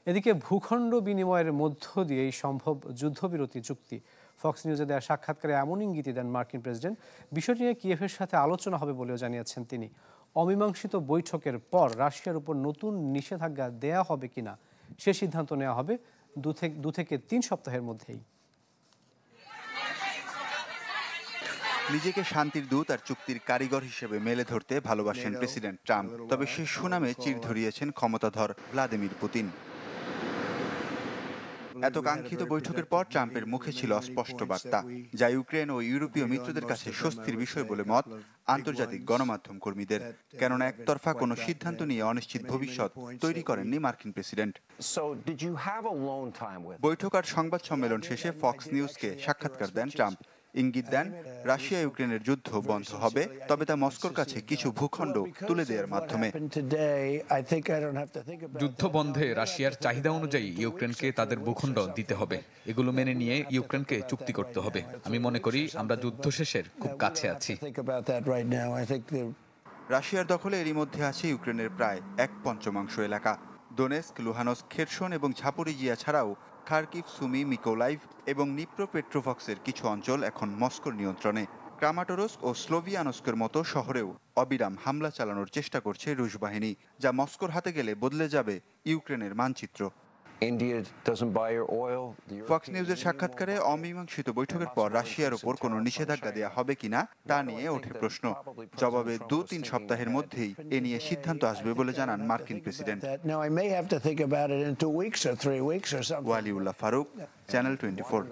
এদিকে ভূখণ্ড বিনিময়ের মধ্য দিয়েই সম্ভব যুদ্ধবিরতি চুক্তি। ফক্স নিউজে দেওয়া সাক্ষাৎকারে এমন ইঙ্গিতই দেন মার্কিন প্রেসিডেন্ট। বিষয়টি নিয়ে কিয়েভের সাথে আলোচনা হবে বলেও জানিয়েছেন তিনি। অমীমাংসিত বৈঠকের পর রাশিয়ার উপর নতুন নিষেধাজ্ঞা দেয়া হবে কিনা সে সিদ্ধান্ত নেওয়া হবে 2 থেকে 3 সপ্তাহের মধ্যেই। নিজেকে শান্তির দূত আর চুক্তির কারিগর হিসেবে মেলে ধরতে ভালোবাসেন প্রেসিডেন্ট ট্রাম্প। তবে সে সুনামে চির ধরিয়েছেন ক্ষমতাধর ভ্লাদিমির পুতিন। এত কাঙ্ক্ষিত বৈঠকের পর ট্রাম্পের মুখে ছিল স্পষ্ট বার্তা, যা ইউক্রেন ও ইউরোপীয় মিত্রদের কাছে স্বস্তির বিষয় বলে মত আন্তর্জাতিক গণমাধ্যম কর্মীদের। কেননা একতরফা কোনো সিদ্ধান্ত নিয়ে অনিশ্চিত ভবিষ্যৎ তৈরি করেননি মার্কিন প্রেসিডেন্ট। বৈঠক আর সংবাদ সম্মেলন শেষে ফক্স নিউজকে সাক্ষাৎকার দেন ট্রাম্প। ইঙ্গিত দেন রাশিয়া ইউক্রেনের যুদ্ধ বন্ধ হবে, তবে তা মস্কোর কাছে কিছু ভূখণ্ড তুলে দেওয়ার মাধ্যমে। যুদ্ধ বন্ধে রাশিয়ার চাহিদা অনুযায়ী ইউক্রেনকে তাদের ভূখণ্ড দিতে হবে। এগুলো মেনে নিয়ে ইউক্রেনকে চুক্তি করতে হবে। আমি মনে করি আমরা যুদ্ধ শেষের খুব কাছে আছি। রাশিয়ার দখলে এরই মধ্যে আছে ইউক্রেনের প্রায় 1/5 এলাকা। দোনেস্ক, লুহানস্ক, খেরসন এবং ঝাপোরিজিয়া ছাড়াও খার্কিভ, সুমি, মিকোলাইভ এবং নিপ্রোপেট্রোভস্কের কিছু অঞ্চল এখন মস্কোর নিয়ন্ত্রণে। ক্রামাটোরস্ক ও স্লোভিয়ানস্কের মতো শহরেও অবিরাম হামলা চালানোর চেষ্টা করছে রুশ বাহিনী, যা মস্কোর হাতে গেলে বদলে যাবে ইউক্রেনের মানচিত্র। ফক্স নিউজের সাক্ষাৎকারে অমীমাংসিত বৈঠকের পর রাশিয়ার ওপর কোনো নিষেধাজ্ঞা দেওয়া হবে কিনা তা নিয়ে ওঠে প্রশ্ন। জবাবে 2-3 সপ্তাহের মধ্যেই এ নিয়ে সিদ্ধান্ত আসবে বলে জানান মার্কিন প্রেসিডেন্ট। ওয়ালিউল্লাহ ফারুক, চ্যানেল 24।